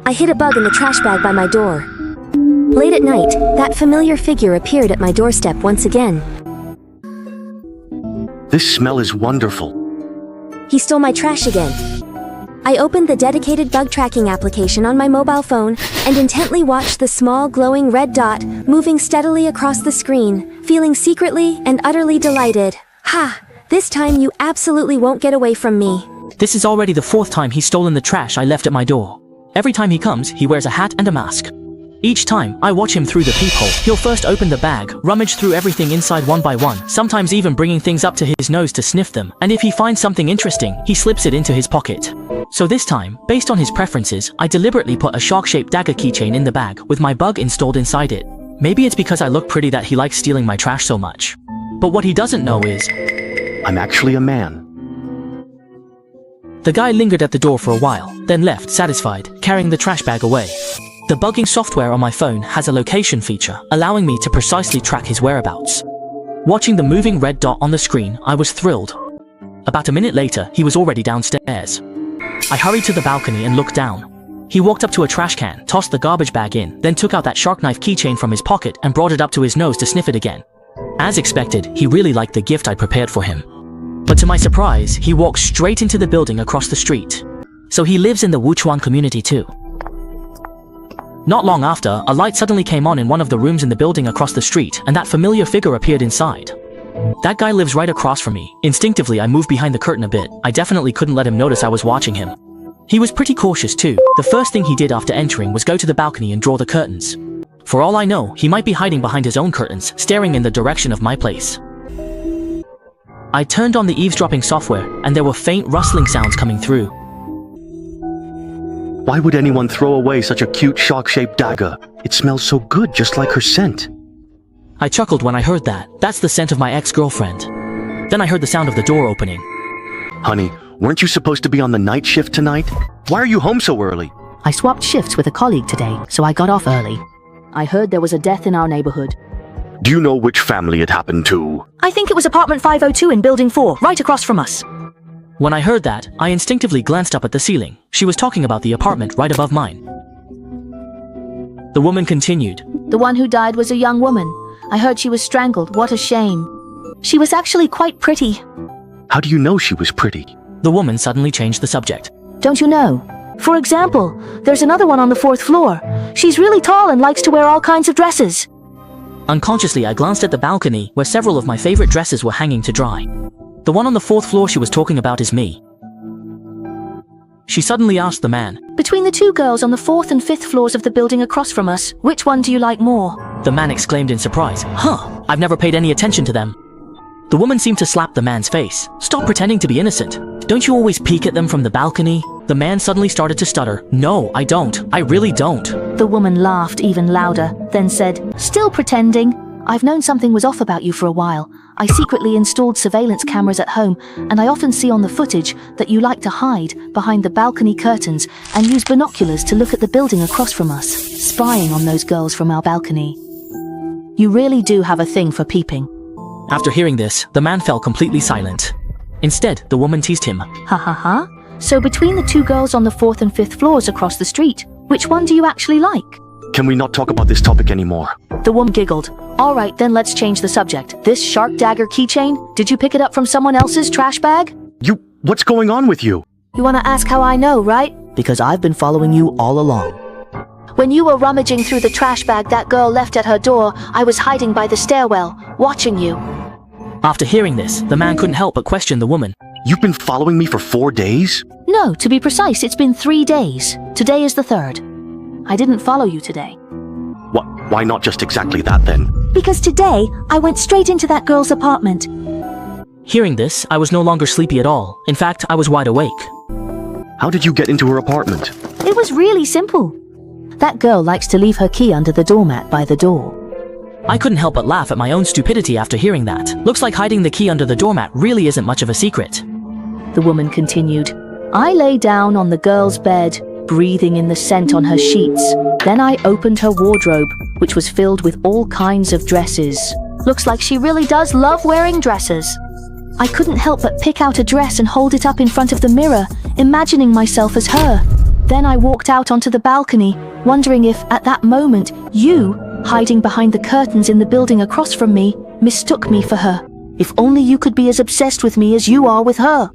I hid a bug in the trash bag by my door. Late at night, that familiar figure appeared at my doorstep once again. This smell is wonderful. He stole my trash again. I opened the dedicated bug tracking application on my mobile phone and intently watched the small glowing red dot moving steadily across the screen, feeling secretly and utterly delighted. Ha! This time you absolutely won't get away from me. This is already the 4th time he's stolen the trash I left at my door. Every time he comes, he wears a hat and a mask. Each time, I watch him through the peephole. He'll first open the bag, rummage through everything inside one by one, sometimes even bringing things up to his nose to sniff them, and if he finds something interesting, he slips it into his pocket. So this time, based on his preferences, I deliberately put a shark-shaped dagger keychain in the bag, with my bug installed inside it. Maybe it's because I look pretty that he likes stealing my trash so much. But what he doesn't know is, I'm actually a man. the guy lingered at the door for a while, then left, satisfied, carrying the trash bag away. The bugging software on my phone has a location feature, allowing me to precisely track his whereabouts. Watching the moving red dot on the screen, I was thrilled. About a minute later, he was already downstairs. I hurried to the balcony and looked down. He walked up to a trash can, tossed the garbage bag in, then took out that shark knife keychain from his pocket and brought it up to his nose to sniff it again. As expected, he really liked the gift I'd prepared for him. But to my surprise, he walked straight into the building across the street. So he lives in the Wuchuan community too. Not long after, a light suddenly came on in one of the rooms in the building across the street, and that familiar figure appeared inside. That guy lives right across from me. Instinctively, I moved behind the curtain a bit. I definitely couldn't let him notice I was watching him. He was pretty cautious too. The first thing he did after entering was go to the balcony and draw the curtains. For all I know, he might be hiding behind his own curtains, staring in the direction of my place. I turned on the eavesdropping software, and there were faint rustling sounds coming through. Why would anyone throw away such a cute shark-shaped dagger? It smells so good, just like her scent. I chuckled when I heard that. That's the scent of my ex-girlfriend. Then I heard the sound of the door opening. Honey, weren't you supposed to be on the night shift tonight? Why are you home so early? I swapped shifts with a colleague today, so I got off early. I heard there was a death in our neighborhood. Do you know which family it happened to? I think it was apartment 502 in building 4, right across from us. When I heard that, I instinctively glanced up at the ceiling. She was talking about the apartment right above mine. The woman continued. The one who died was a young woman. I heard she was strangled. What a shame. She was actually quite pretty. How do you know she was pretty? The woman suddenly changed the subject. Don't you know? For example, there's another one on the 4th floor. She's really tall and likes to wear all kinds of dresses. Unconsciously, I glanced at the balcony, where several of my favorite dresses were hanging to dry. The one on the 4th floor she was talking about is me. She suddenly asked the man, Between the two girls on the 4th and 5th floors of the building across from us, which one do you like more? The man exclaimed in surprise. Huh, I've never paid any attention to them. The woman seemed to slap the man's face. Stop pretending to be innocent. Don't you always peek at them from the balcony? The man suddenly started to stutter. No, I don't. I really don't. The woman laughed even louder, then said, Still pretending? I've known something was off about you for a while. I secretly installed surveillance cameras at home, and I often see on the footage that you like to hide behind the balcony curtains and use binoculars to look at the building across from us, spying on those girls from our balcony. You really do have a thing for peeping. After hearing this, the man fell completely silent. Instead, the woman teased him. Ha ha ha. So between the two girls on the 4th and 5th floors across the street, which one do you actually like? Can we not talk about this topic anymore? The woman giggled. All right, then let's change the subject. This shark dagger keychain, did you pick it up from someone else's trash bag? What's going on with you? You want to ask how I know, right? Because I've been following you all along. When you were rummaging through the trash bag that girl left at her door, I was hiding by the stairwell, watching you. After hearing this, the man couldn't help but question the woman. You've been following me for 4 days? No, to be precise, it's been 3 days. Today is the 3rd. I didn't follow you today. Why not just exactly that then? Because today, I went straight into that girl's apartment. Hearing this, I was no longer sleepy at all. In fact, I was wide awake. How did you get into her apartment? It was really simple. That girl likes to leave her key under the doormat by the door. I couldn't help but laugh at my own stupidity after hearing that. Looks like hiding the key under the doormat really isn't much of a secret. The woman continued. I lay down on the girl's bed, breathing in the scent on her sheets. Then I opened her wardrobe, which was filled with all kinds of dresses. Looks like she really does love wearing dresses. I couldn't help but pick out a dress and hold it up in front of the mirror, imagining myself as her. Then I walked out onto the balcony, wondering if, at that moment, you, hiding behind the curtains in the building across from me, mistook me for her. If only you could be as obsessed with me as you are with her.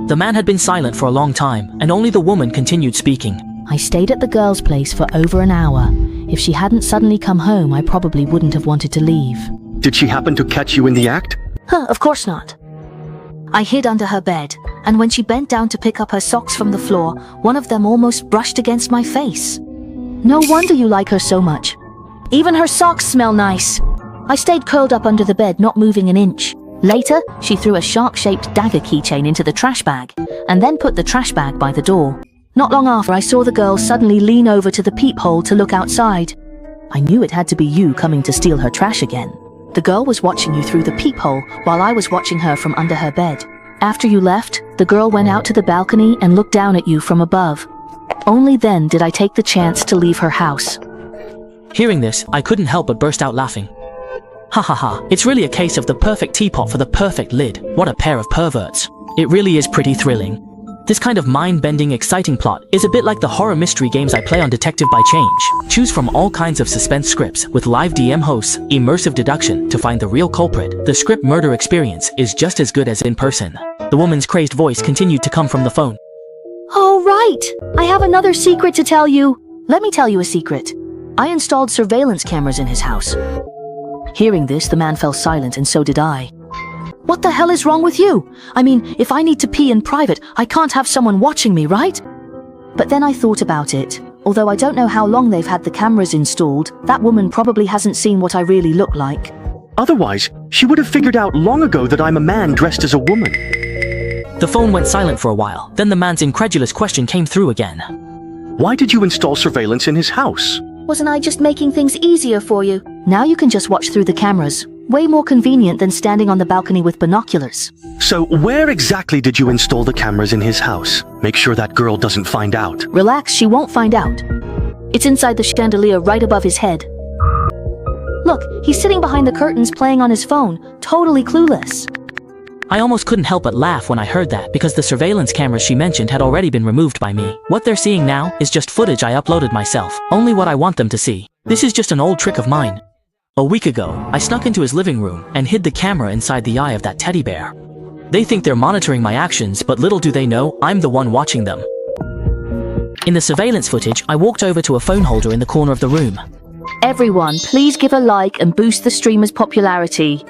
The man had been silent for a long time, and only the woman continued speaking. I stayed at the girl's place for over an hour. If she hadn't suddenly come home, I probably wouldn't have wanted to leave. Did she happen to catch you in the act? Of course not. I hid under her bed, and when she bent down to pick up her socks from the floor, one of them almost brushed against my face. No wonder you like her so much. Even her socks smell nice. I stayed curled up under the bed, not moving an inch. Later, she threw a shark-shaped dagger keychain into the trash bag, and then put the trash bag by the door. Not long after, I saw the girl suddenly lean over to the peephole to look outside. I knew it had to be you coming to steal her trash again. The girl was watching you through the peephole while I was watching her from under her bed. After you left, the girl went out to the balcony and looked down at you from above. Only then did I take the chance to leave her house. Hearing this, I couldn't help but burst out laughing. Ha ha ha, it's really a case of the perfect teapot for the perfect lid. What a pair of perverts. It really is pretty thrilling. This kind of mind-bending, exciting plot is a bit like the horror mystery games I play on Detective by Change. Choose from all kinds of suspense scripts with live DM hosts, immersive deduction to find the real culprit. The script murder experience is just as good as in person. The woman's crazed voice continued to come from the phone. Oh, right! I have another secret to tell you. Let me tell you a secret. I installed surveillance cameras in his house. Hearing this, the man fell silent, and so did I. What the hell is wrong with you? I mean, if I need to pee in private, I can't have someone watching me, right? But then I thought about it. Although I don't know how long they've had the cameras installed, that woman probably hasn't seen what I really look like. Otherwise, she would have figured out long ago that I'm a man dressed as a woman. The phone went silent for a while, then the man's incredulous question came through again. Why did you install surveillance in his house? Wasn't I just making things easier for you? Now you can just watch through the cameras. Way more convenient than standing on the balcony with binoculars. So where exactly did you install the cameras in his house? Make sure that girl doesn't find out. Relax, she won't find out. It's inside the chandelier right above his head. Look, he's sitting behind the curtains playing on his phone, totally clueless. I almost couldn't help but laugh when I heard that because the surveillance cameras she mentioned had already been removed by me. What they're seeing now is just footage I uploaded myself, only what I want them to see. This is just an old trick of mine. A week ago, I snuck into his living room and hid the camera inside the eye of that teddy bear. They think they're monitoring my actions, but little do they know, I'm the one watching them. In the surveillance footage, I walked over to a phone holder in the corner of the room. Everyone, please give a like and boost the streamer's popularity.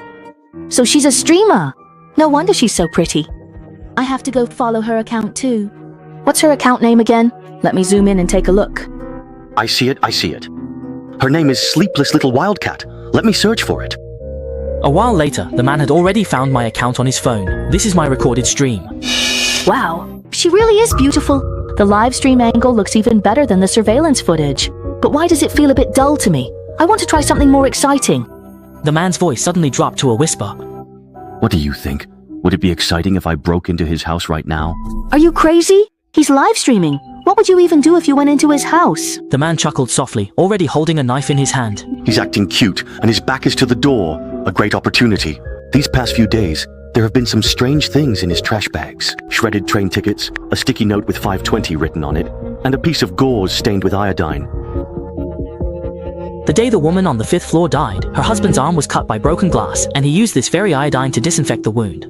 So she's a streamer. No wonder she's so pretty. I have to go follow her account too. What's her account name again? Let me zoom in and take a look. I see it. Her name is Sleepless Little Wildcat. Let me search for it. A while later, the man had already found my account on his phone. This is my recorded stream. Wow, she really is beautiful. The live stream angle looks even better than the surveillance footage. But why does it feel a bit dull to me? I want to try something more exciting. The man's voice suddenly dropped to a whisper. What do you think? Would it be exciting if I broke into his house right now? Are you crazy? He's live streaming. What would you even do if you went into his house? The man chuckled softly, already holding a knife in his hand. He's acting cute, and his back is to the door. A great opportunity. These past few days, there have been some strange things in his trash bags. Shredded train tickets, a sticky note with 520 written on it, and a piece of gauze stained with iodine. The day the woman on the 5th floor died, her husband's arm was cut by broken glass, and he used this very iodine to disinfect the wound.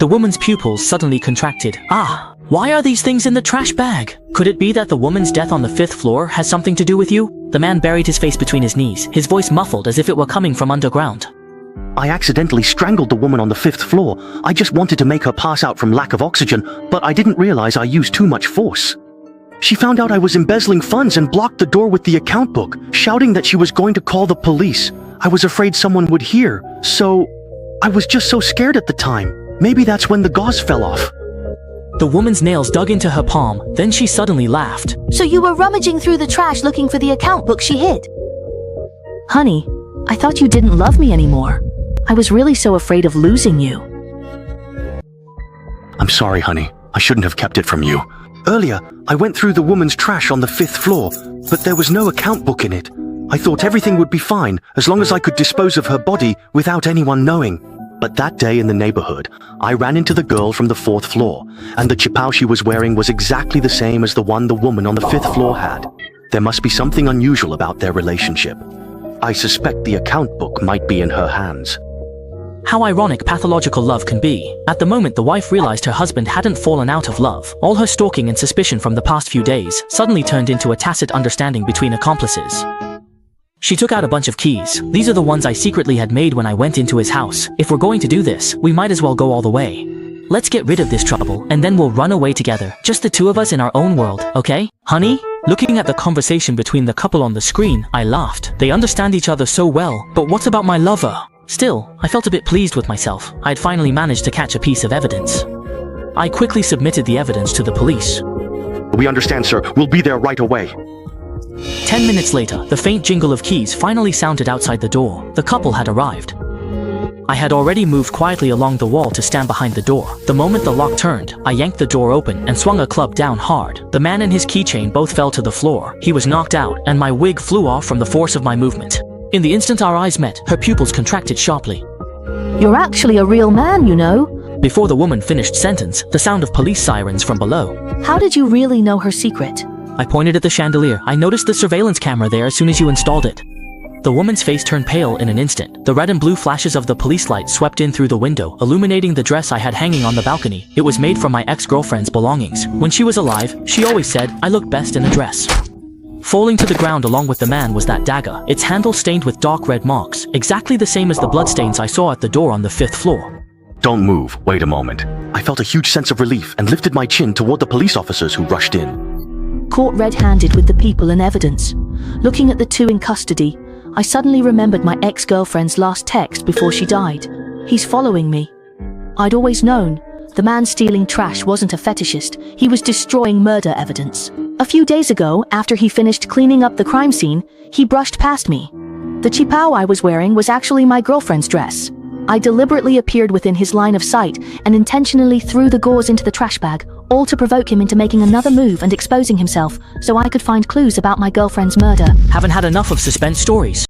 The woman's pupils suddenly contracted. Ah, why are these things in the trash bag? Could it be that the woman's death on the 5th floor has something to do with you? The man buried his face between his knees, his voice muffled as if it were coming from underground. I accidentally strangled the woman on the 5th floor. I just wanted to make her pass out from lack of oxygen, but I didn't realize I used too much force. She found out I was embezzling funds and blocked the door with the account book, shouting that she was going to call the police. I was afraid someone would hear, so I was just so scared at the time. Maybe that's when the gauze fell off. The woman's nails dug into her palm, then she suddenly laughed. So you were rummaging through the trash looking for the account book she hid? Honey, I thought you didn't love me anymore. I was really so afraid of losing you. I'm sorry, honey. I shouldn't have kept it from you. Earlier, I went through the woman's trash on the 5th floor, but there was no account book in it. I thought everything would be fine as long as I could dispose of her body without anyone knowing. But that day in the neighborhood, I ran into the girl from the 4th floor, and the chipao she was wearing was exactly the same as the one the woman on the 5th floor had. There must be something unusual about their relationship. I suspect the account book might be in her hands. How ironic pathological love can be. At the moment the wife realized her husband hadn't fallen out of love. All her stalking and suspicion from the past few days suddenly turned into a tacit understanding between accomplices. She took out a bunch of keys. These are the ones I secretly had made when I went into his house. If we're going to do this, we might as well go all the way. Let's get rid of this trouble, and then we'll run away together. Just the two of us in our own world, okay? Honey? Looking at the conversation between the couple on the screen, I laughed. They understand each other so well, but what about my lover? Still, I felt a bit pleased with myself. I had finally managed to catch a piece of evidence. I quickly submitted the evidence to the police. We understand, sir. We'll be there right away. 10 minutes later, the faint jingle of keys finally sounded outside the door. The couple had arrived. I had already moved quietly along the wall to stand behind the door. The moment the lock turned, I yanked the door open and swung a club down hard. The man and his keychain both fell to the floor. He was knocked out, and my wig flew off from the force of my movement. In the instant our eyes met, her pupils contracted sharply. You're actually a real man, you know. Before the woman finished sentence, the sound of police sirens from below. How did you really know her secret? I pointed at the chandelier. I noticed the surveillance camera there as soon as you installed it. The woman's face turned pale in an instant. The red and blue flashes of the police light swept in through the window, illuminating the dress I had hanging on the balcony. It was made from my ex-girlfriend's belongings. When she was alive, she always said, I look best in a dress. Falling to the ground along with the man was that dagger, its handle stained with dark red marks, exactly the same as the bloodstains I saw at the door on the 5th floor. Don't move. Wait a moment. I felt a huge sense of relief and lifted my chin toward the police officers who rushed in. Caught red-handed with the people and evidence. Looking at the two in custody, I suddenly remembered my ex-girlfriend's last text before she died. He's following me. I'd always known. The man stealing trash wasn't a fetishist. He was destroying murder evidence. A few days ago, after he finished cleaning up the crime scene, he brushed past me. The chipao I was wearing was actually my girlfriend's dress. I deliberately appeared within his line of sight and intentionally threw the gauze into the trash bag, all to provoke him into making another move and exposing himself so I could find clues about my girlfriend's murder. Haven't had enough of suspense stories.